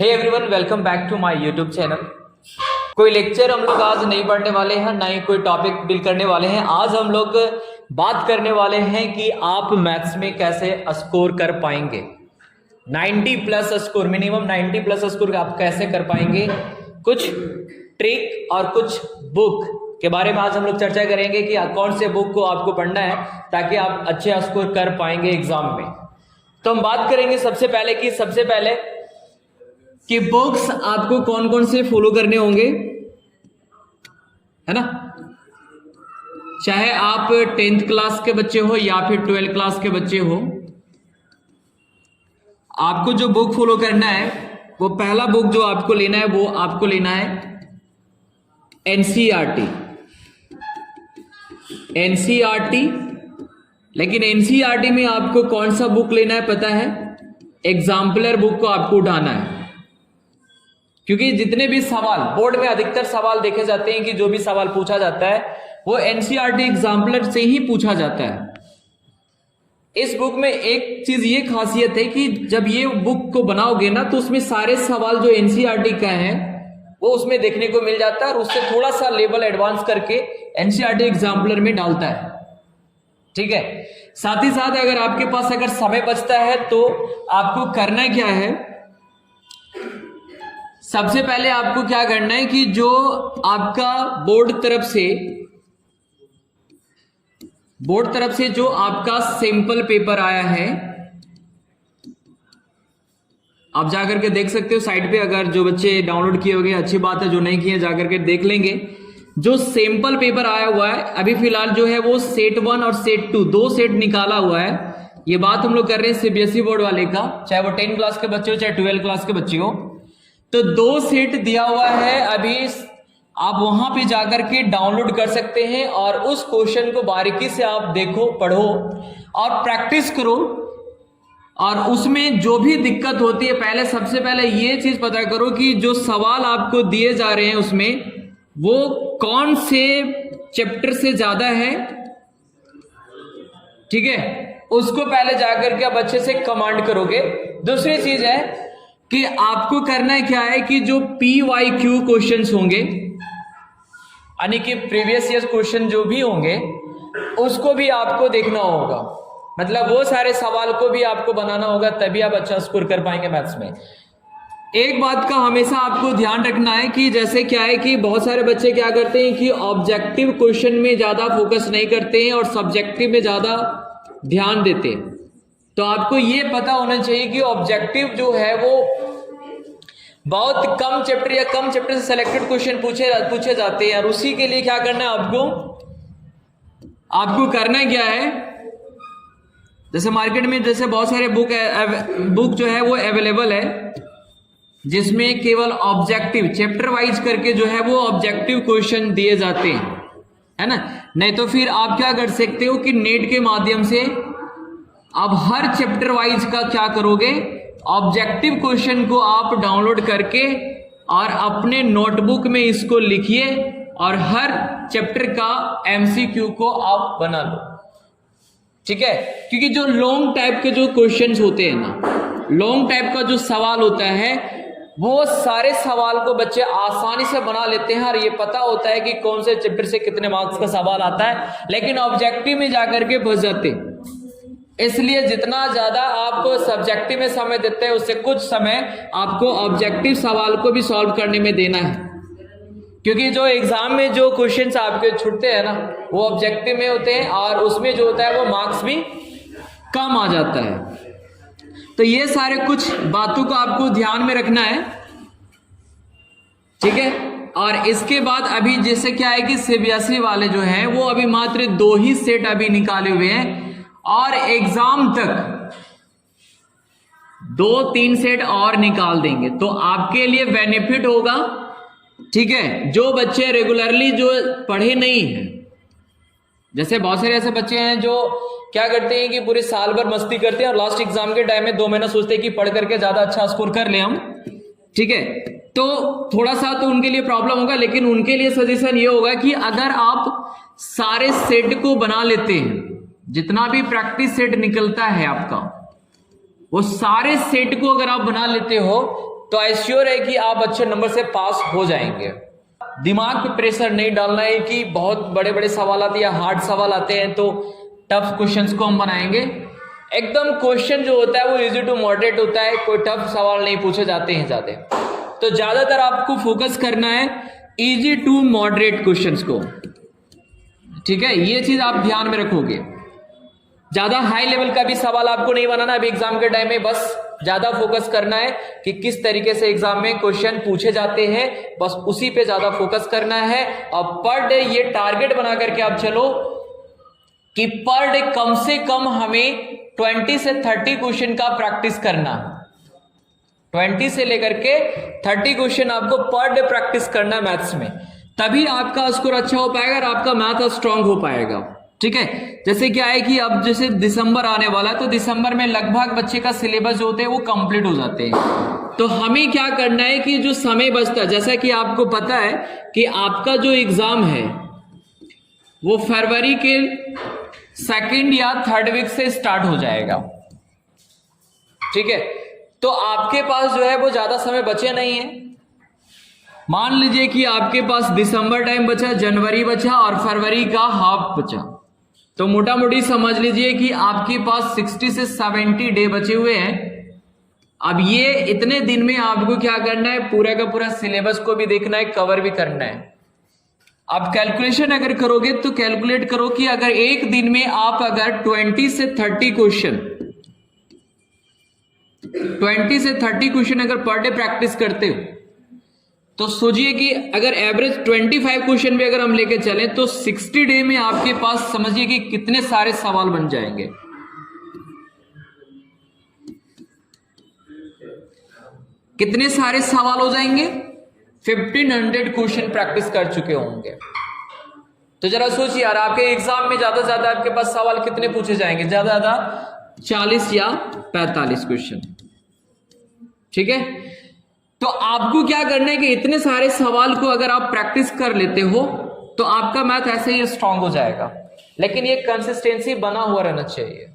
Hey everyone, welcome back to my YouTube channel. कोई lecture हम लोग आज नहीं पढ़ने वाले हैं, ना ही कोई टॉपिक डील करने वाले हैं। आज हम लोग बात करने वाले हैं कि आप मैथ्स में कैसे स्कोर कर पाएंगे। 90 plus score, minimum 90 plus score आप कैसे कर पाएंगे। कुछ ट्रिक और कुछ बुक के बारे में आज हम लोग चर्चा करेंगे कि कौन से बुक को आपको पढ़ना है ताकि आप अच्छे स्कोर कर पाएंगे एग्जाम में। तो हम बात करेंगे सबसे पहले कि बुक्स आपको कौन कौन से फॉलो करने होंगे, है ना। चाहे आप 10th क्लास के बच्चे हो या फिर 12th क्लास के बच्चे हो, आपको जो बुक फॉलो करना है वो पहला बुक जो आपको लेना है वो आपको लेना है एनसीईआरटी। लेकिन एनसीईआरटी में आपको कौन सा बुक लेना है पता है? एग्जाम्पलर बुक को आपको उठाना है, क्योंकि जितने भी सवाल बोर्ड में अधिकतर सवाल देखे जाते हैं कि जो भी सवाल पूछा जाता है वो एनसीईआरटी एग्जाम्पलर से ही पूछा जाता है। इस बुक में एक चीज ये खासियत है कि जब ये बुक को बनाओगे ना तो उसमें सारे सवाल जो एनसीईआरटी का है वो उसमें देखने को मिल जाता है और उससे थोड़ा सा लेवल एडवांस करके एनसीईआरटी एग्जाम्पलर में डालता है। ठीक है, साथ ही साथ अगर आपके पास अगर समय बचता है तो आपको करना क्या है, सबसे पहले आपको क्या करना है कि जो आपका बोर्ड तरफ से जो आपका सैंपल पेपर आया है, आप जाकर के देख सकते हो साइट पे। अगर जो बच्चे डाउनलोड किए होंगे अच्छी बात है, जो नहीं किए जाकर के देख लेंगे। जो सैंपल पेपर आया हुआ है अभी फिलहाल जो है वो सेट 1 और सेट 2 दो सेट निकाला हुआ है। ये बात हम लोग कर रहे हैं सीबीएसई बोर्ड वाले का, चाहे वो 10 क्लास के बच्चे हो चाहे 12 क्लास के बच्चे हो। तो 2 सेट दिया हुआ है, अभी आप वहां पे जाकर के डाउनलोड कर सकते हैं और उस क्वेश्चन को बारीकी से आप देखो, पढ़ो और प्रैक्टिस करो। और उसमें जो भी दिक्कत होती है सबसे पहले ये चीज पता करो कि जो सवाल आपको दिए जा रहे हैं उसमें वो कौन से चैप्टर से ज्यादा है। ठीक है, उसको पहले जाकर के आप अच्छे से कमांड करोगे। दूसरी चीज है कि आपको करना क्या है कि जो PYQ क्वेश्चंस होंगे, यानी कि प्रीवियस ईयर क्वेश्चन जो भी होंगे उसको भी आपको देखना होगा। मतलब वो सारे सवाल को भी आपको बनाना होगा, तभी आप अच्छा स्कोर कर पाएंगे मैथ्स में। एक बात का हमेशा आपको ध्यान रखना है कि जैसे क्या है कि बहुत सारे बच्चे क्या करते हैं कि ऑब्जेक्टिव क्वेश्चन में ज्यादा फोकस नहीं करते हैं और सब्जेक्टिव में ज्यादा ध्यान देते हैं। तो आपको ये पता होना चाहिए कि ऑब्जेक्टिव जो है वो बहुत कम चैप्टर या कम चैप्टर से सिलेक्टेड क्वेश्चन पूछे जाते हैं। और उसी के लिए क्या करना है आपको करना क्या है, जैसे मार्केट में जैसे बहुत सारे बुक जो है वो अवेलेबल है जिसमें केवल ऑब्जेक्टिव चैप्टर वाइज करके जो है वो ऑब्जेक्टिव क्वेश्चन दिए जाते हैं, है ना। नहीं तो फिर आप क्या कर सकते हो कि नेट के माध्यम से आप हर चैप्टर वाइज का क्या करोगे, ऑब्जेक्टिव क्वेश्चन को आप डाउनलोड करके और अपने नोटबुक में इसको लिखिए और हर चैप्टर का MCQ को आप बना लो। ठीक है, क्योंकि जो लॉन्ग टाइप के जो क्वेश्चंस होते हैं ना, लॉन्ग टाइप का जो सवाल होता है वो सारे सवाल को बच्चे आसानी से बना लेते हैं और ये पता होता है कि कौन से चैप्टर से कितने मार्क्स का सवाल आता है, लेकिन ऑब्जेक्टिव में जाकर के फंस जाते हैं। इसलिए जितना ज्यादा आप सब्जेक्टिव में समय देते हैं उससे कुछ समय आपको ऑब्जेक्टिव सवाल को भी सॉल्व करने में देना है, क्योंकि जो एग्जाम में जो क्वेश्चंस आपके छूटते हैं ना वो ऑब्जेक्टिव में होते हैं और उसमें जो होता है वो मार्क्स भी कम आ जाता है। तो ये सारे कुछ बातों को आपको ध्यान में रखना है। ठीक है, और इसके बाद अभी जैसे क्या है कि सीबीएसई वाले जो हैं वो अभी मात्र 2 ही सेट अभी निकाले हुए हैं और एग्जाम तक 2-3 सेट और निकाल देंगे, तो आपके लिए बेनिफिट होगा। ठीक है, जो बच्चे रेगुलरली जो पढ़े नहीं हैं, जैसे बहुत सारे ऐसे बच्चे हैं जो क्या करते हैं कि पूरे साल भर मस्ती करते हैं और लास्ट एग्जाम के टाइम में 2 महीना सोचते हैं कि पढ़ करके ज्यादा अच्छा स्कोर कर ले हम। ठीक है, तो थोड़ा सा तो उनके लिए प्रॉब्लम होगा, लेकिन उनके लिए सजेशन ये होगा कि अगर आप सारे सेट को बना लेते हैं, जितना भी प्रैक्टिस सेट निकलता है आपका वो सारे सेट को अगर आप बना लेते हो तो एश्योर है कि आप अच्छे नंबर से पास हो जाएंगे। दिमाग पे प्रेशर नहीं डालना है कि बहुत बड़े बड़े सवाल आते हैं या हार्ड सवाल आते हैं तो टफ क्वेश्चंस को हम बनाएंगे। एकदम क्वेश्चन जो होता है वो इजी टू मॉडरेट होता है, कोई टफ सवाल नहीं पूछे जाते हैं ज्यादा। तो ज्यादातर आपको फोकस करना है इजी टू मॉडरेट क्वेश्चंस को, ठीक है, ये चीज आप ध्यान में रखोगे। ज्यादा हाई लेवल का भी सवाल आपको नहीं बनाना अभी एग्जाम के टाइम में, बस ज्यादा फोकस करना है कि किस तरीके से एग्जाम में क्वेश्चन पूछे जाते हैं, बस उसी पे ज्यादा फोकस करना है। और पर डे ये टारगेट बना करके आप चलो कि पर डे कम से कम हमें 20 से 30 क्वेश्चन का प्रैक्टिस करना, 20 से लेकर के 30 क्वेश्चन आपको पर डे प्रैक्टिस करना मैथ्स में, तभी आपका स्कोर अच्छा हो पाएगा और आपका मैथ स्ट्रांग हो पाएगा, ठीक है। जैसे क्या है कि अब जैसे दिसंबर आने वाला है तो दिसंबर में लगभग बच्चे का सिलेबस जो होते हैं वो कंप्लीट हो जाते हैं। तो हमें क्या करना है कि जो समय बचता है, जैसा कि आपको पता है कि आपका जो एग्जाम है वो फरवरी के 2nd या 3rd वीक से स्टार्ट हो जाएगा, ठीक है। तो आपके पास जो है वो ज्यादा समय बचे नहीं है। मान लीजिए कि आपके पास दिसंबर टाइम बचा, जनवरी बचा और फरवरी का हाफ बचा, तो मोटा मोटी समझ लीजिए कि आपके पास 60 से 70 डे बचे हुए हैं। अब ये इतने दिन में आपको क्या करना है, पूरा का पूरा सिलेबस को भी देखना है, कवर भी करना है। आप कैलकुलेशन अगर करोगे तो कैलकुलेट करो कि अगर एक दिन में आप अगर 20 से 30 क्वेश्चन 20 से 30 क्वेश्चन अगर पर डे प्रैक्टिस करते हो तो सोचिए कि अगर एवरेज 25 क्वेश्चन भी अगर हम लेके चलें तो 60 डे में आपके पास समझिए कि कितने सारे सवाल बन जाएंगे। कितने सारे सवाल हो जाएंगे, 1500 क्वेश्चन प्रैक्टिस कर चुके होंगे। तो जरा सोचिए यार, आपके एग्जाम में ज्यादा से ज्यादा आपके पास सवाल कितने पूछे जाएंगे, ज्यादा ज्यादा 40 या 45 क्वेश्चन, ठीक है। तो आपको क्या करना है कि इतने सारे सवाल को अगर आप प्रैक्टिस कर लेते हो तो आपका मैथ ऐसे ही स्ट्रांग हो जाएगा, लेकिन ये कंसिस्टेंसी बना हुआ रहना चाहिए।